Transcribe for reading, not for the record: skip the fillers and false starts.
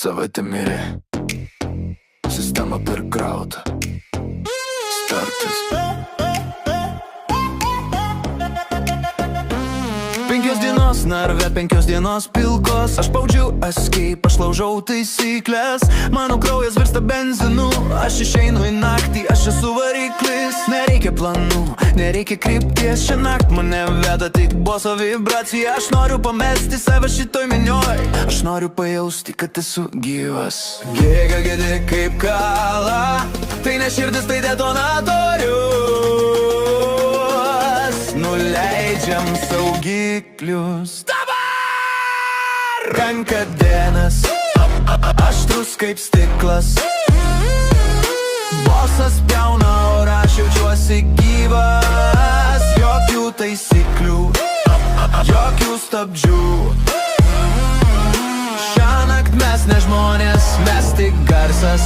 savaitę mirė, sistema perkrauta, startas. 5 dienos narve, 5 dienos pilkos. Aš spaudžiu escape, aš laužau taisyklės. Mano kraujas virsta benzinu. Aš išeinu į naktį, aš esu variklis. Nereikia planų, nereikia krypties. Šią naktį mane veda tik boso vibracija. Aš noriu pamesti save šitoj minioj. Aš noriu pajausti, kad esu gyvas. Jėga gedi kaip kala. Tai ne širdis, tai detonatorius. Nuleidžiam saugiklius. Dabar! Renka dienas, aštrus kaip stiklas. Bosas pjauna, o aš jaučiuosi gyvas. Jokių taisyklių, jokių stabdžių. Šiąnakt mes ne žmonės, mes tik garsas.